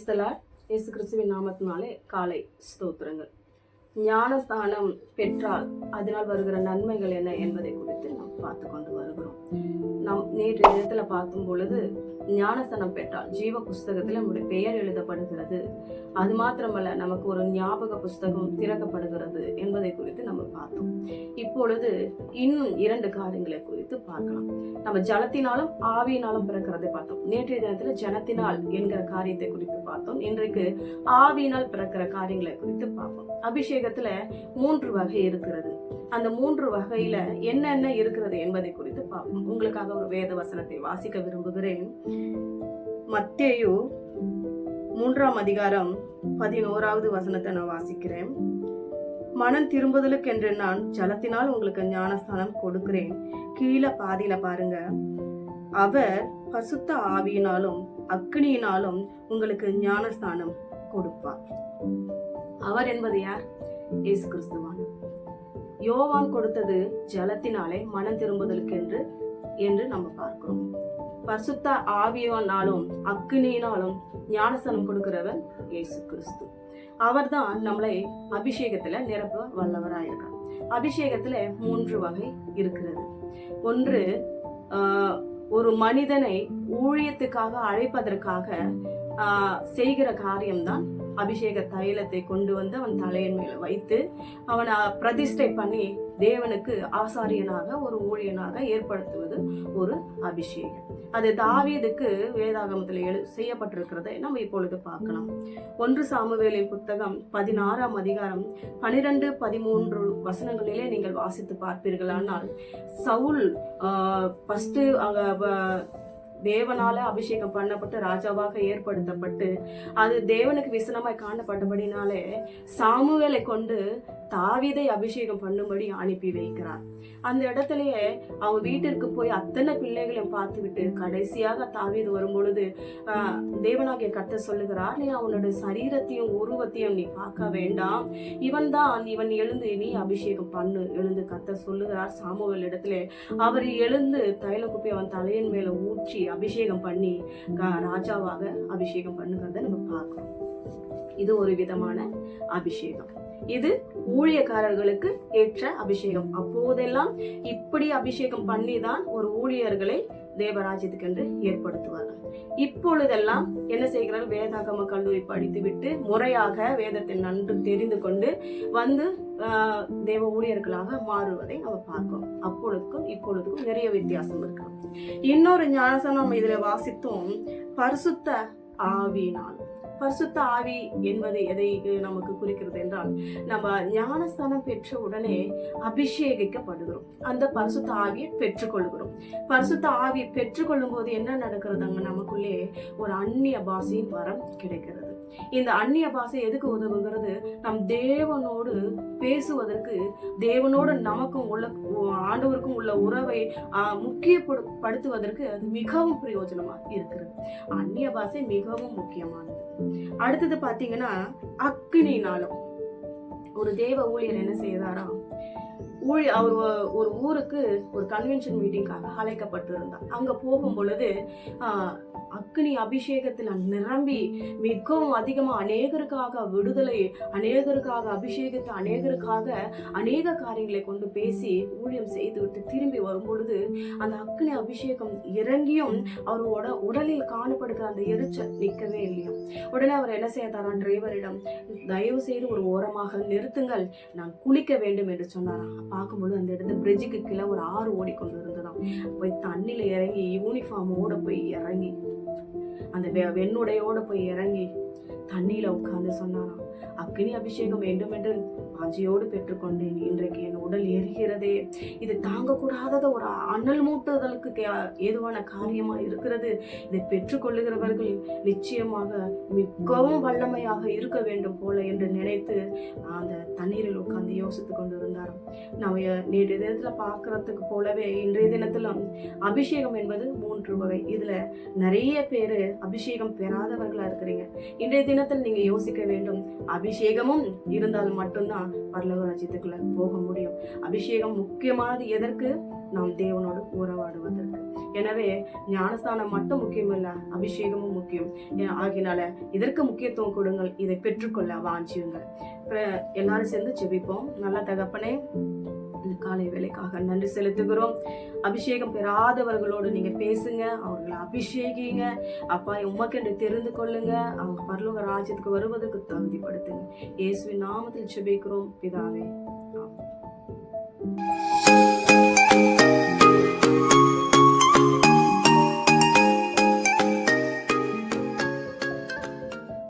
Praise the Lord. இயேசு கிறிஸ்துவின் நாமத்தினாலே காலை ஸ்தோத்திரங்கள். ஞானஸ்தானம் பெற்றால் அதனால் வருகிற நன்மைகள் என்ன என்பதை குறித்து நாம் பார்த்து கொண்டு வருகிறோம். நாம் நேற்றைய தினத்தில் பார்க்கும் பொழுது ஞானஸ்தானம் பெற்றால் ஜீவ புஸ்தகத்தில் நம்முடைய பெயர் எழுதப்படுகிறது. அது மாத்திரமல்ல, நமக்கு ஒரு ஞாபக புஸ்தகம் திறக்கப்படுகிறது என்பதை குறித்து நம்ம பார்த்தோம். இப்பொழுது இன்னும் 2 காரியங்களை குறித்து பார்க்கலாம். நம்ம ஜலத்தினாலும் ஆவியினாலும் பிறக்கிறதை பார்த்தோம். நேற்றைய தினத்தில் ஜனத்தினால் என்கிற காரியத்தை குறித்து பார்த்தோம். இன்றைக்கு ஆவியினால் பிறக்கிற காரியங்களை குறித்து பார்ப்போம். அபிஷேகத்துல 3 வகை இருக்கிறது. அந்த 3 வகையில என்னென்ன இருக்கிறது என்பதை குறித்து பார்ப்போம். உங்களுக்காக ஒரு வேத வசனத்தை வாசிக்க விரும்புகிறேன். மத்தேயு 3ஆம் அதிகாரம் 11வது வசனத்தை நான் வாசிக்கிறேன். மனம் திரும்புதலுக்கென்று நான் ஜலத்தினால் உங்களுக்கு ஞானஸ்தானம் கொடுக்கிறேன். கீழே பாதியில பாருங்க, அவர் பசுத்த ஆவியினாலும் அக்னியினாலும் உங்களுக்கு ஞானஸ்தானம் கொடுப்பார். அவர் என்பது யார்? இயேசு கிறிஸ்துவான. யோவான் கொடுத்தது ஜலத்தினாலே மனம் திரும்புதலுக்கு என்று நம்ம பார்க்கிறோம். பரிசுத்த ஆவியினாலும் அக்னியினாலும் ஞானஸ்தானம் கொடுக்கிறவர் இயேசு கிறிஸ்து. அவர் தான் நம்மளை அபிஷேகத்துல நிரப்ப வல்லவராயிருக்கார். அபிஷேகத்துல 3 வகை இருக்கிறது. ஒன்று, ஒரு மனிதனை ஊழியத்துக்காக அழைப்பதற்காக செய்கிற காரியம்தான் அபிஷேக தைலத்தை கொண்டு வந்து அவன் தலையின் மேல வைத்து அவனை பிரதிஷ்டை பண்ணி தேவனுக்கு ஆசாரியனாக ஒரு ஊழியனாக ஏற்படுத்துவது ஒரு அபிஷேகம். அது தாவீதுக்கு வேதாகமத்தில் செய்யப்பட்டிருக்கிறதை நம்ம இப்பொழுது பார்க்கலாம். 1 சாமுவேலின் புத்தகம் 16ஆம் அதிகாரம் 12-13 வசனங்களிலே நீங்கள் வாசித்து பார்ப்பீர்களானால், சவுல் ஃபர்ஸ்ட் அங்க தேவனால அபிஷேகம் பண்ணப்பட்டு ராஜாவாக ஏற்படுத்தப்பட்டு அது தேவனுக்கு விசனமாய் காணப்பட்டபடினாலே சாமுவேலை கொண்டு தாவீதை அபிஷேகம் பண்ணும்படி அனுப்பி வைக்கிறார். அந்த இடத்துலயே அவங்க வீட்டிற்கு போய் அத்தனை பிள்ளைகளையும் பார்த்துவிட்டு கடைசியாக தாவீது வரும்பொழுது தேவனாகிய கர்த்தர் சொல்லுகிறார், நீ அவனோட சரீரத்தையும் உருவத்தையும் நீ பார்க்க வேண்டாம், இவன் எழுந்து நீ அபிஷேகம் பண்ணு எழுந்து கர்த்தர் சொல்லுகிறார். சாமுவேல் இடத்துல அவர் எழுந்து தைல குப்பி அவன் தலையின் மேல ஊற்றி அபிஷேகம் பண்ணி ராஜாவாக அபிஷேகம் பண்ணுகிறத நம்ம பார்க்கிறோம். இது ஒரு விதமான அபிஷேகம். இது ஊழியக்காரர்களுக்கு ஏற்ற அபிஷேகம். அப்போதெல்லாம் இப்படி அபிஷேகம் பண்ணிதான் ஒரு ஊழியர்களை தேவராஜ்யத்துக்கு என்று ஏற்படுத்துவார்கள். இப்பொழுதெல்லாம் என்ன செய்கிறார்கள்? வேதாகம கல்லூரி படித்து விட்டு முறையாக வேதத்தை நன்கு தெரிந்து கொண்டு வந்து தேவ ஊழியர்களாக மாறுவதை நம்ம பார்க்கிறோம். அப்பொழுதுக்கும் இப்பொழுதுக்கும் நிறைய வித்தியாசம் இருக்கு. இன்னொரு ஞானஸ்தானம் நம்ம இதுல வாசித்தோம், பரிசுத்த ஆவியினால். பரிசுத்த ஆவி என்பது எதை நமக்கு குறிக்கிறது என்றால், நம்ம ஞானஸ்தானம் பெற்ற உடனே அபிஷேகிக்கப்படுகிறோம். அந்த பரிசுத்த ஆவியை பெற்றுக்கொள்கிறோம். பரிசுத்த ஆவியை பெற்றுக்கொள்ளும் போது என்ன நடக்கிறதுங்க? நமக்குள்ளே ஒரு அந்நிய பாஷையின் வரம் கிடைக்கிறது. இந்த அந்நிய பாஷை எதுக்கு உதவுகிறது? நம் தேவனோடு பேசுவதற்கு, தேவனோடு நமக்கும் உள்ள ஆண்டவருக்கும் உள்ள உறவை முக்கியப்படுத்துவதற்கு அது மிகவும் பிரயோஜனமா இருக்கிறது. அந்நிய பாஷை மிகவும் முக்கியமானது. அடுத்தது பாத்தீங்கன்னா, அக்னினாலும் ஒரு தேவ ஊழியர் என்ன செய்தாரா, அவர் ஒரு ஊருக்கு ஒரு கன்வென்ஷன் மீட்டிங்காக அழைக்கப்பட்டு இருந்தார். அங்க போகும் பொழுது அக்னி அபிஷேகத்தில் நிரம்பி மிகவும் அதிகமா அநேகருக்காக விடுதலை, அநேகருக்காக அபிஷேகத்தை, அநேகருக்காக அநேக காரியங்களை கொண்டு பேசி ஊழியம் செய்து விட்டு திரும்பி வரும் பொழுது அந்த அக்னி அபிஷேகம் இறங்கியும் அவர் உடலில் காணப்படுகிற அந்த எரிச்சல் நிற்கவே இல்லையா. உடனே அவர் என்ன செய்தாராம்? டிரைவரிடம், தயவு செய்து ஒரு ஓரமாக நிறுத்துங்கள், நான் குளிக்க வேண்டும் என்று சொன்னாராம். பார்க்கும்போது அந்த இடத்துல பிரிட்ஜுக்கு கீழே ஒரு ஆறு ஓடிக்கொண்டு இருந்ததாம். போய் தண்ணியில இறங்கி யூனிஃபார்மோட போய் இறங்கி அந்த வெண்ணுடையோட போய் இறங்கி தண்ணியில உட்கார்ந்து சொன்னாராம், அக்னி அபிஷேகம் வேண்டும் என்று வாஞ்சியோடு பெற்றுக்கொண்டேன். இன்றைக்கு என் உடல் எரிகிறதே, இது தாங்கக்கூடாத ஒரு அனல் மூட்டுதலுக்கு ஏதுவான காரியமா இருக்கிறது. இதை பெற்றுக்கொள்ளுகிறவர்கள் நிச்சயமாக மிகவும் வல்லமையாக இருக்க வேண்டும் போல என்று நினைத்து அந்த தண்ணீரில் உட்கார்ந்து யோசித்து கொண்டு இருந்தாராம். நம்ம நேற்றைய தினத்துல பார்க்கறதுக்கு போலவே இன்றைய தினத்திலும் அபிஷேகம் என்பது 3 வகை. இதுல நிறைய பேரு அபிஷேகம் பெறாதவர்களா இருக்கிறீங்க. இன்றைய தினத்தில் நீங்க யோசிக்க வேண்டும், அபிஷேகமும் இருந்தால் மட்டும்தான் பரலோக ராஜ்யத்துக்குள்ள போக முடியும். அபிஷேகம் முக்கியமானது எதற்கு? நாம் தேவனோடு உறவாடுவதற்கு. எனவே ஞானஸ்தானம் மட்டும் முக்கியமல்ல, அபிஷேகமும் முக்கியம். ஆகினால இதற்கு முக்கியத்துவம் கொடுங்கள், இதை பெற்றுக்கொள்ள வாஞ்சியுங்கள். எல்லாரும் சேர்ந்து ஜெபிப்போம். நல்ல தகப்பனே, இந்த காலை வேலைக்காக நன்றி செலுத்துகிறோம். அபிஷேகம் பெறாதவர்களோடு நீங்க பேசுங்க, அவர்களை அபிஷேகிங்க அப்பா. உமக்கென்று தெரிந்து கொள்ளுங்க, அவங்க பரலோக ராஜ்யத்துக்கு வருவதற்கு தகுதிப்படுத்துங்க. இயேசுவின் நாமத்தில் ஜெபிக்கிறோம் பிதாவே.